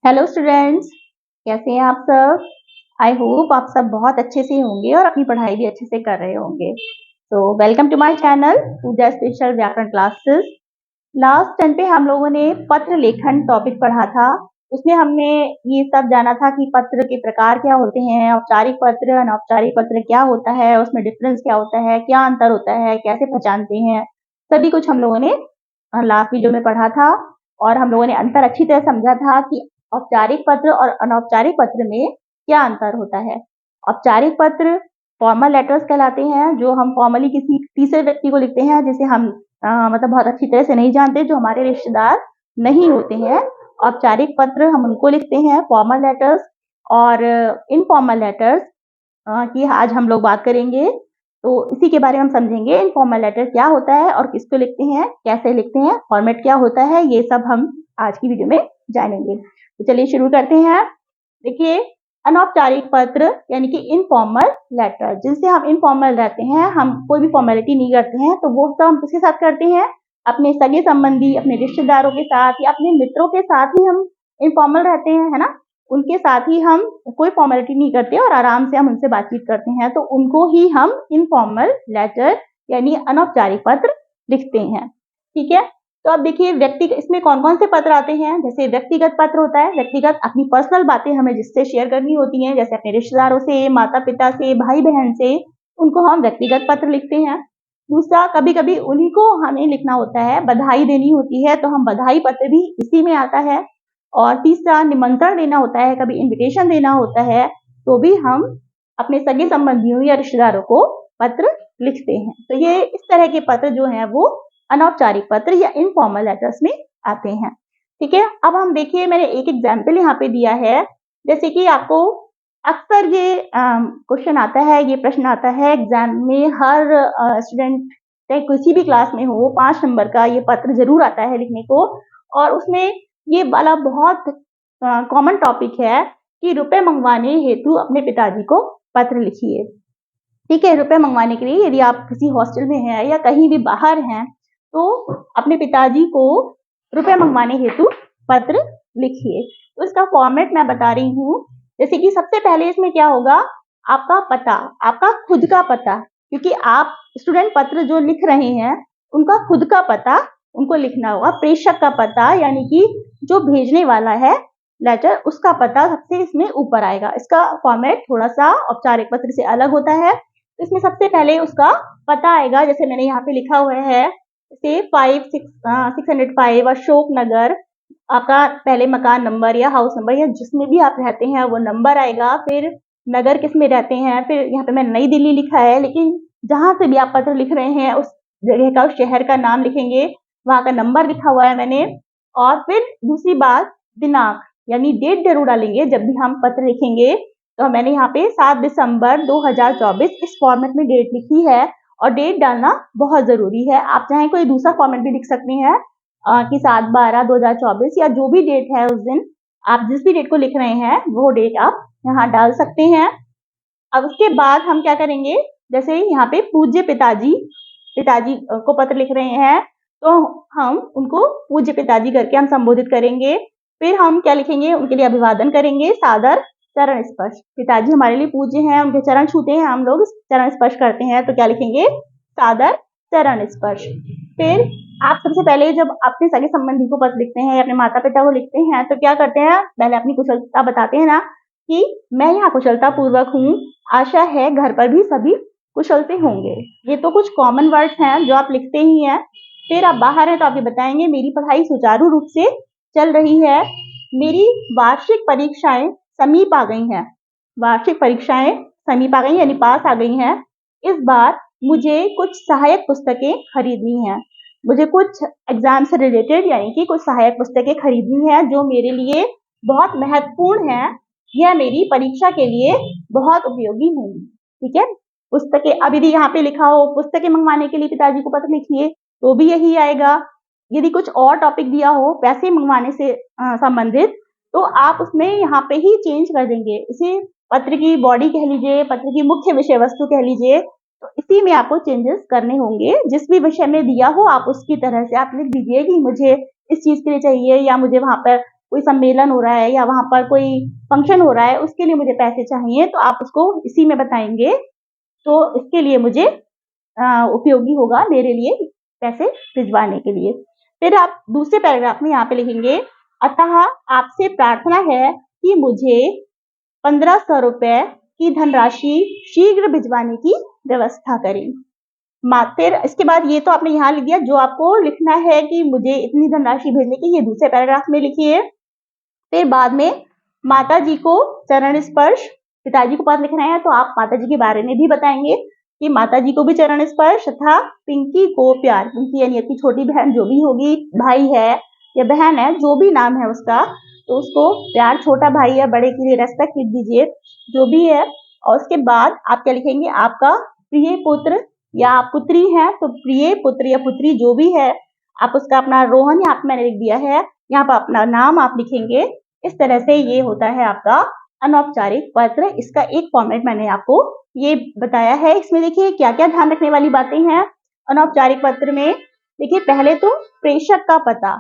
Hello students, कैसे हैं आप सब। आई होप आप सब बहुत अच्छे से होंगे और अपनी पढ़ाई भी अच्छे से कर रहे होंगे। तो welcome to my channel Pooja special व्याकरण क्लासेस। लास्ट टाइम पे हम लोगों ने पत्र लेखन टॉपिक पढ़ा था। उसमें हमने ये सब जाना था कि पत्र के प्रकार क्या होते हैं, औपचारिक पत्र, अनौपचारिक पत्र क्या होता है, उसमें डिफरेंस क्या होता है, क्या अंतर होता है, कैसे पहचानते हैं, सभी कुछ हम लोगों ने लास्ट वीडियो में पढ़ा था। और हम लोगों ने अंतर अच्छी तरह समझा था कि औपचारिक पत्र और अनौपचारिक पत्र में क्या अंतर होता है। औपचारिक पत्र फॉर्मल लेटर्स कहलाते हैं, जो हम फॉर्मली किसी तीसरे व्यक्ति को लिखते हैं जिसे हम मतलब बहुत अच्छी तरह से नहीं जानते, जो हमारे रिश्तेदार नहीं होते हैं। औपचारिक पत्र हम उनको लिखते हैं, फॉर्मल लेटर्स। और इनफॉर्मल लेटर्स की आज हम लोग बात करेंगे, तो इसी के बारे में हम समझेंगे। इनफॉर्मल लेटर क्या होता है और किसको लिखते हैं, कैसे लिखते हैं, फॉर्मेट क्या होता है, ये सब हम आज की वीडियो में जानेंगे। तो चलिए शुरू करते हैं। देखिए, अनौपचारिक पत्र यानी कि इनफॉर्मल लेटर, जिनसे हम इनफॉर्मल रहते हैं, हम कोई भी फॉर्मेलिटी नहीं करते हैं, तो वो सब हम किसके साथ करते हैं, अपने सगे संबंधी, अपने रिश्तेदारों के साथ या अपने मित्रों के साथ ही हम इनफॉर्मल रहते हैं, है ना। उनके साथ ही हम कोई फॉर्मेलिटी नहीं करते और आराम से हम उनसे बातचीत करते हैं, तो उनको ही हम इनफॉर्मल लेटर यानी अनौपचारिक पत्र लिखते हैं। ठीक है। तो अब देखिए, इसमें कौन कौन से पत्र आते हैं। जैसे व्यक्तिगत पत्र होता है, व्यक्तिगत अपनी पर्सनल बातें हमें जिससे शेयर करनी होती हैं, जैसे अपने रिश्तेदारों से, माता पिता से, भाई बहन से, उनको हम व्यक्तिगत पत्र लिखते हैं। दूसरा, कभी कभी उन्हीं को हमें लिखना होता है, बधाई देनी होती है, तो हम बधाई पत्र भी इसी में आता है। और तीसरा, निमंत्रण देना होता है, कभी इन्विटेशन देना होता है, तो भी हम अपने सगे संबंधियों या रिश्तेदारों को पत्र लिखते हैं। तो ये इस तरह के पत्र जो हैं वो अनौपचारिक पत्र या इनफॉर्मल लेटर्स में आते हैं। ठीक है। अब हम देखिए, मैंने एक एग्जाम्पल यहाँ पे दिया है। जैसे कि आपको अक्सर ये क्वेश्चन आता है, ये प्रश्न आता है एग्जाम में, हर स्टूडेंट चाहे किसी भी क्लास में हो, 5 नंबर का ये पत्र जरूर आता है लिखने को। और उसमें ये वाला बहुत कॉमन टॉपिक है कि रुपए मंगवाने हेतु अपने पिताजी को पत्र लिखिए। ठीक है। रुपए मंगवाने के लिए यदि आप किसी हॉस्टल में हैं या कहीं भी बाहर हैं, तो अपने पिताजी को रुपए मंगवाने हेतु पत्र लिखिए। तो इसका फॉर्मेट मैं बता रही हूँ। जैसे कि सबसे पहले इसमें क्या होगा, आपका पता, आपका खुद का पता, क्योंकि आप स्टूडेंट पत्र जो लिख रहे हैं उनका खुद का पता उनको लिखना होगा। प्रेषक का पता यानी कि जो भेजने वाला है लेटर, उसका पता सबसे इसमें ऊपर आएगा। इसका फॉर्मेट थोड़ा सा औपचारिक पत्र से अलग होता है। इसमें सबसे पहले उसका पता आएगा, जैसे मैंने यहाँ पे लिखा हुआ है, जैसे 605 अशोक नगर, आपका पहले मकान नंबर या हाउस नंबर या जिसमें भी आप रहते हैं वो नंबर आएगा। फिर नगर किस में रहते हैं, फिर यहाँ पे मैंने नई दिल्ली लिखा है, लेकिन जहां से भी आप पत्र लिख रहे हैं उस जगह का, उस शहर का नाम लिखेंगे, वहां का नंबर लिखा हुआ है मैंने। और फिर दूसरी बात, दिनांक यानी डेट जरूर डालेंगे जब भी हम पत्र लिखेंगे। तो मैंने यहाँ पे 7 दिसंबर 2024 इस फॉर्मेट में डेट लिखी है, और डेट डालना बहुत जरूरी है। आप चाहे कोई दूसरा फॉर्मेट भी लिख सकते हैं कि 7/12/2024 या जो भी डेट है उस दिन, आप जिस भी डेट को लिख रहे हैं वो डेट आप यहाँ डाल सकते हैं। अब उसके बाद हम क्या करेंगे, जैसे यहाँ पे पूज्य पिताजी, पिताजी को पत्र लिख रहे हैं, तो हम उनको पूज्य पिताजी करके हम संबोधित करेंगे। फिर हम क्या लिखेंगे, उनके लिए अभिवादन करेंगे, सादर चरण स्पर्श। पिताजी हमारे लिए पूज्य हैं, उनके चरण छूते हैं, हम लोग चरण स्पर्श करते हैं, तो क्या लिखेंगे, सादर चरण स्पर्श। फिर आप सबसे पहले जब अपने सगे संबंधी को पत्र लिखते हैं या अपने माता पिता को लिखते हैं, तो क्या करते हैं, पहले अपनी कुशलता बताते हैं ना, कि मैं यहाँ कुशलता पूर्वक हूँ, आशा है घर पर भी सभी कुशल से होंगे। ये तो कुछ कॉमन वर्ड्स हैं जो आप लिखते ही हैं। फिर आप बाहर हैं तो आप ये बताएंगे, मेरी पढ़ाई सुचारू रूप से चल रही है, मेरी वार्षिक परीक्षाएं समीप आ गई हैं, वार्षिक परीक्षाएं समीप आ गई यानी पास आ गई हैं। इस बार मुझे कुछ सहायक पुस्तकें खरीदनी है, मुझे कुछ एग्जाम से रिलेटेड यानी कि कुछ सहायक पुस्तकें खरीदनी है जो मेरे लिए बहुत महत्वपूर्ण है, यह मेरी परीक्षा के लिए बहुत उपयोगी होंगी। ठीक है। पुस्तकें, अब यदि यहाँ पे लिखा हो पुस्तकें मंगवाने के लिए पिताजी को पत्र लिखिए, तो भी यही आएगा। यदि कुछ और टॉपिक दिया हो पैसे मंगवाने से संबंधित, तो आप उसमें यहाँ पे ही चेंज कर देंगे, इसे पत्र की बॉडी कह लीजिए, पत्र की मुख्य विषय वस्तु कह लीजिए, तो इसी में आपको चेंजेस करने होंगे। जिस भी विषय में दिया हो आप उसकी तरह से आप लिख दीजिए कि मुझे इस चीज के लिए चाहिए, या मुझे वहां पर कोई सम्मेलन हो रहा है या वहां पर कोई फंक्शन हो रहा है, उसके लिए मुझे पैसे चाहिए, तो आप उसको इसी में बताएंगे, तो इसके लिए मुझे उपयोगी होगा मेरे लिए पैसे भिजवाने के लिए। फिर आप दूसरे पैराग्राफ में यहाँ पे लिखेंगे, अतः आपसे प्रार्थना है कि मुझे 1500 रुपए की धनराशि शीघ्र भिजवाने की व्यवस्था करें। फिर इसके बाद ये तो आपने यहाँ लिख दिया, जो आपको लिखना है कि मुझे इतनी धनराशि भेजने की, ये दूसरे पैराग्राफ में लिखिए। फिर बाद में माता जी को चरण स्पर्श, पिताजी को पत्र लिखना है तो आप माता जी के बारे में भी बताएंगे कि माता जी को भी चरण स्पर्श तथा पिंकी को प्यार, पिंकी यानी अपनी छोटी बहन जो भी होगी, भाई है या बहन है, जो भी नाम है उसका, तो उसको प्यार, छोटा भाई या बड़े के लिए रेस्पेक्ट लिख दीजिए, जो भी है। और उसके बाद आप क्या लिखेंगे, आपका प्रिय पुत्र या आप पुत्री हैं तो प्रिय पुत्र या पुत्री जो भी है, आप उसका अपना, रोहन यहाँ पे मैंने लिख दिया है, यहाँ पर अपना नाम आप लिखेंगे। इस तरह से ये होता है आपका अनौपचारिक पत्र। इसका एक फॉर्मेट मैंने आपको ये बताया है। इसमें देखिए क्या क्या ध्यान रखने वाली बातें हैं अनौपचारिक पत्र में। देखिए पहले तो प्रेषक का पता,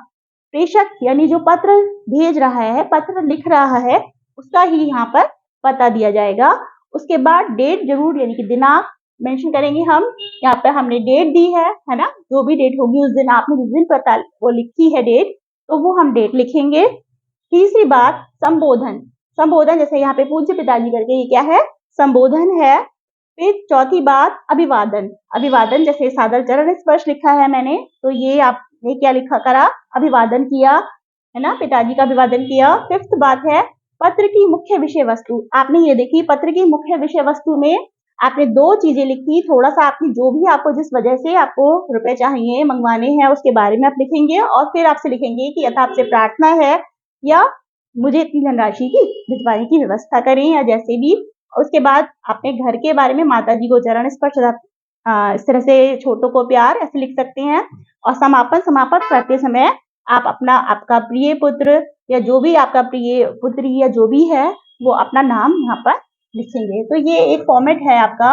प्रेषक यानी जो पत्र भेज रहा है, पत्र लिख रहा है, उसका ही यहाँ पर पता दिया जाएगा। उसके बाद डेट जरूर, यानी कि दिनांक मेंशन करेंगे हम। यहाँ पे हमने डेट दी है ना, जो भी डेट होगी उस दिन, आपने जिस दिन पता वो लिखी है डेट, तो वो हम डेट लिखेंगे। तीसरी बात संबोधन, संबोधन जैसे यहाँ पे पूज्य पिताजी करके ये क्या है, संबोधन है। फिर चौथी बात अभिवादन, अभिवादन जैसे सादर चरण स्पर्श लिखा है मैंने, तो ये आपने क्या लिखा करा, अभिवादन किया है ना, पिताजी का अभिवादन किया। फिफ्थ बात है पत्र की मुख्य विषय वस्तु। आपने ये देखी, पत्र की मुख्य विषय वस्तु में आपने दो चीजें लिखी, थोड़ा सा आपने जो भी आपको जिस वजह से आपको रुपए चाहिए मंगवाने हैं उसके बारे में आप लिखेंगे, और फिर आपसे लिखेंगे कि यथा आपसे प्रार्थना है या मुझे इतनी धनराशि की भिजवाने की व्यवस्था करें या जैसे भी। उसके बाद अपने घर के बारे में माता जी को चरण स्पर्श, इस तरह से छोटों को प्यार, ऐसे लिख सकते हैं। और समापन करते समय आप अपना, आपका प्रिय पुत्र या जो भी आपका प्रिय पुत्री या जो भी है वो अपना नाम यहाँ पर लिखेंगे। तो ये एक फॉर्मेट है आपका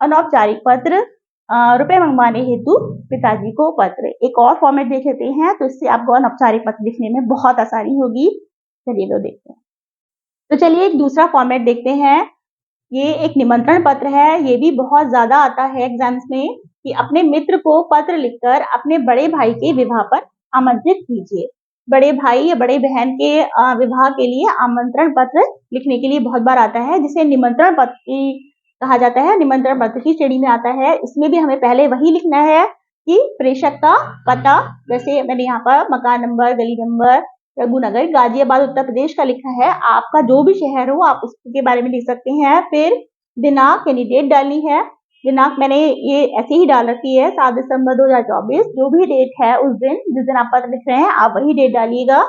अनौपचारिक पत्र, रुपए मंगवाने हेतु पिताजी को पत्र। एक और फॉर्मेट देख लेते हैं, तो इससे आपको अनौपचारिक पत्र लिखने में बहुत आसानी होगी। चलिए वो देखते हैं। तो चलिए एक दूसरा फॉर्मेट देखते हैं। ये एक निमंत्रण पत्र है, ये भी बहुत ज्यादा आता है एग्जाम्स में, कि अपने मित्र को पत्र लिखकर अपने बड़े भाई के विवाह पर आमंत्रित कीजिए। बड़े भाई या बड़े बहन के विवाह के लिए आमंत्रण पत्र लिखने के लिए बहुत बार आता है, जिसे निमंत्रण पत्र कहा जाता है, निमंत्रण पत्र की श्रेणी में आता है। इसमें भी हमें पहले वही लिखना है कि प्रेषक का पता, जैसे मैंने यहाँ पर मकान नंबर, गली नंबर, रघुनगर, गाजियाबाद, उत्तर प्रदेश का लिखा है। आपका जो भी शहर हो आप उसके बारे में लिख सकते हैं। फिर दिनांक यानी डेट डालनी है, दिनांक मैंने ये ऐसे ही डाल रखी है 7 दिसंबर 2024, जो भी डेट है उस दिन जिस दिन आप पत्र लिख रहे हैं आप वही डेट डालिएगा।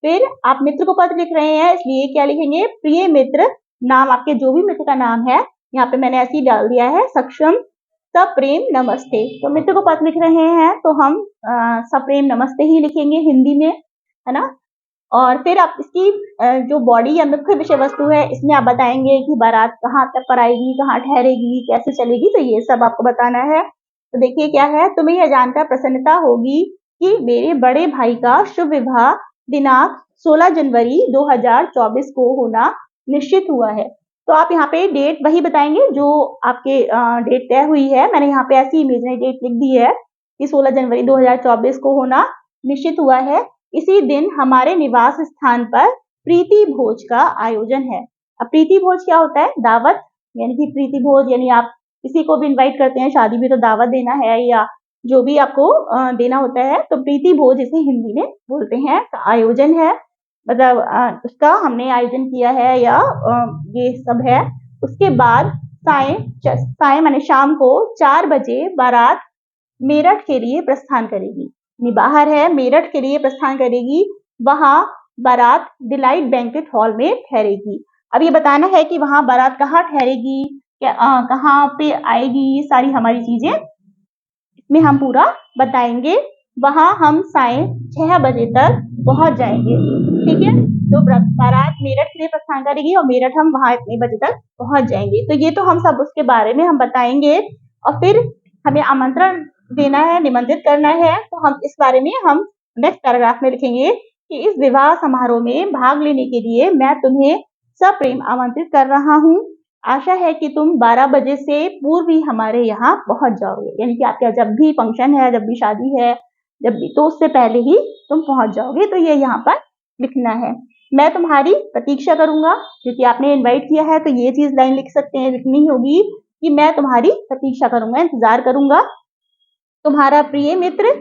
फिर आप मित्र को पत्र लिख रहे हैं, इसलिए क्या लिखेंगे, प्रिय मित्र, नाम आपके जो भी मित्र का नाम है यहाँ पे मैंने ऐसे ही डाल दिया है, सक्षम सप्रेम नमस्ते। तो मित्र को पत्र लिख रहे हैं तो हम सप्रेम नमस्ते ही लिखेंगे हिंदी में, है ना। और फिर आप इसकी जो बॉडी या मुख्य विषय वस्तु है, इसमें आप बताएंगे कि बारात कहाँ तक पर आएगी, कहाँ ठहरेगी, कैसे चलेगी, तो ये सब आपको बताना है। तो देखिए क्या है, तुम्हें यह जानकर प्रसन्नता होगी कि मेरे बड़े भाई का शुभ विवाह दिनांक 16 जनवरी 2024 को होना निश्चित हुआ है। तो आप यहाँ पे डेट वही बताएंगे जो आपके डेट तय हुई है। मैंने यहाँ पे ऐसी इमेजिनरी डेट लिख दी है कि 16 जनवरी 2024 को होना निश्चित हुआ है। इसी दिन हमारे निवास स्थान पर प्रीति भोज का आयोजन है। अब प्रीति भोज क्या होता है, दावत, यानी कि प्रीति भोज यानी आप किसी को भी इनवाइट करते हैं, शादी में तो दावत देना है या जो भी आपको देना होता है, तो प्रीति भोज इसे हिंदी में बोलते हैं। आयोजन है मतलब उसका हमने आयोजन किया है या ये सब है। उसके बाद साय माने शाम को 4 बजे बारात मेरठ के लिए प्रस्थान करेगी। बाहर है, मेरठ के लिए प्रस्थान करेगी, वहां बारात डिलाइट बैंक्वेट हॉल में ठहरेगी। अब ये बताना है कि वहां बारात कहाँ ठहरेगी, कहाँ पे आएगी, ये सारी हमारी चीजें इसमें हम पूरा बताएंगे। वहां हम साय 6 बजे तक पहुंच जाएंगे, ठीक है। तो बारात मेरठ के लिए प्रस्थान करेगी और मेरठ हम वहां इतने बजे तक पहुंच जाएंगे। तो ये तो हम सब उसके बारे में हम बताएंगे। और फिर हमें आमंत्रण देना है, निमंत्रित करना है, तो हम इस बारे में हम नेक्स्ट पैराग्राफ में लिखेंगे कि इस विवाह समारोह में भाग लेने के लिए मैं तुम्हें सप्रेम आमंत्रित कर रहा हूँ। आशा है कि तुम 12 बजे से पूर्व ही हमारे यहाँ पहुंच जाओगे, यानी कि आपका जब भी फंक्शन है, जब भी शादी है, जब भी, तो उससे पहले ही तुम पहुंच जाओगे। तो ये यहाँ पर लिखना है। मैं तुम्हारी प्रतीक्षा करूंगा, क्योंकि आपने इनवाइट किया है तो ये चीज लाइन लिख सकते हैं, लिखनी होगी कि मैं तुम्हारी प्रतीक्षा करूंगा, इंतजार करूंगा। तुम्हारा प्रिय मित्र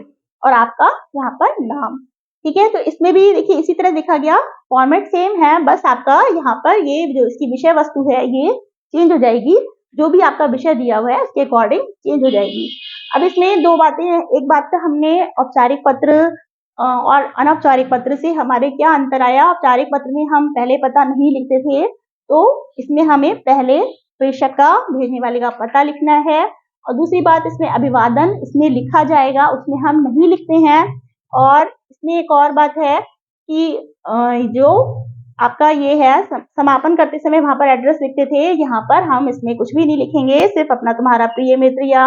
और आपका यहाँ पर नाम। ठीक है, तो इसमें भी देखिए इसी तरह लिखा गया, फॉर्मेट सेम है, बस आपका यहाँ पर ये जो इसकी विषय वस्तु है ये चेंज हो जाएगी, जो भी आपका विषय दिया हुआ है उसके अकॉर्डिंग चेंज हो जाएगी। अब इसमें दो बातें हैं। एक बात तो हमने औपचारिक पत्र और अनौपचारिक पत्र से हमारे क्या अंतर आया। औपचारिक पत्र में हम पहले पता नहीं लिखते थे, तो इसमें हमें पहले प्रेषक का, भेजने वाले का पता लिखना है। और दूसरी बात, इसमें अभिवादन इसमें लिखा जाएगा, उसमें हम नहीं लिखते हैं। और इसमें एक और बात है कि जो आपका ये है, समापन करते समय वहां पर एड्रेस लिखते थे, यहाँ पर हम इसमें कुछ भी नहीं लिखेंगे, सिर्फ अपना तुम्हारा प्रिय मित्र या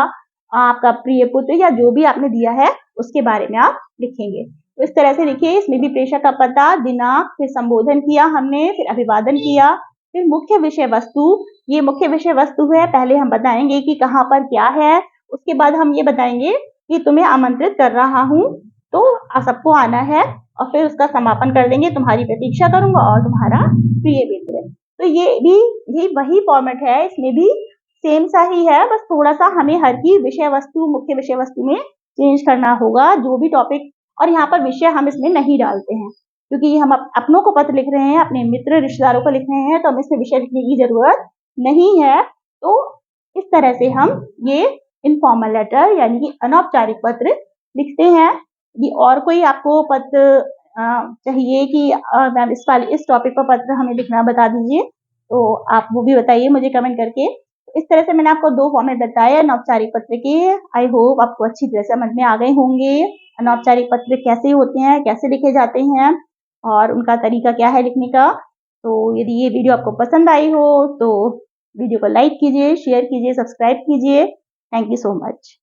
आपका प्रिय पुत्र या जो भी आपने दिया है उसके बारे में आप लिखेंगे। तो इस तरह से लिखिए। इसमें भी प्रेषक का पता, दिनांक, फिर संबोधन किया हमने, फिर अभिवादन किया, फिर मुख्य विषय वस्तु। ये मुख्य विषय वस्तु है, पहले हम बताएंगे कि कहाँ पर क्या है, उसके बाद हम ये बताएंगे कि तुम्हें आमंत्रित कर रहा हूँ, तो सबको आना है। और फिर उसका समापन कर देंगे, तुम्हारी प्रतीक्षा करूंगा और तुम्हारा प्रिय मित्र। तो ये भी यही वही फॉर्मेट है, इसमें भी सेम सा ही है, बस थोड़ा सा हमें हर की विषय वस्तु, मुख्य विषय वस्तु में चेंज करना होगा, जो भी टॉपिक। और यहाँ पर विषय हम इसमें नहीं डालते हैं, क्योंकि हम अपनों को पत्र लिख रहे हैं, अपने मित्र रिश्तेदारों को लिख रहे हैं, तो हमें इसमें विषय लिखने की जरूरत नहीं है। तो इस तरह से हम ये इनफॉर्मल लेटर यानी कि अनौपचारिक पत्र लिखते हैं। ये और कोई आपको पत्र चाहिए कि मैम इस टॉपिक पर पत्र हमें लिखना बता दीजिए, तो आप वो भी बताइए मुझे कमेंट करके। इस तरह से मैंने आपको 2 फॉर्मेट बताया अनौपचारिक पत्र के। आई होप आपको अच्छी तरह से समझ में आ गए होंगे अनौपचारिक पत्र कैसे होते हैं, कैसे लिखे जाते हैं और उनका तरीका क्या है लिखने का। तो यदि ये वीडियो आपको पसंद आई हो तो वीडियो को लाइक कीजिए, शेयर कीजिए, सब्सक्राइब कीजिए। Thank you so much.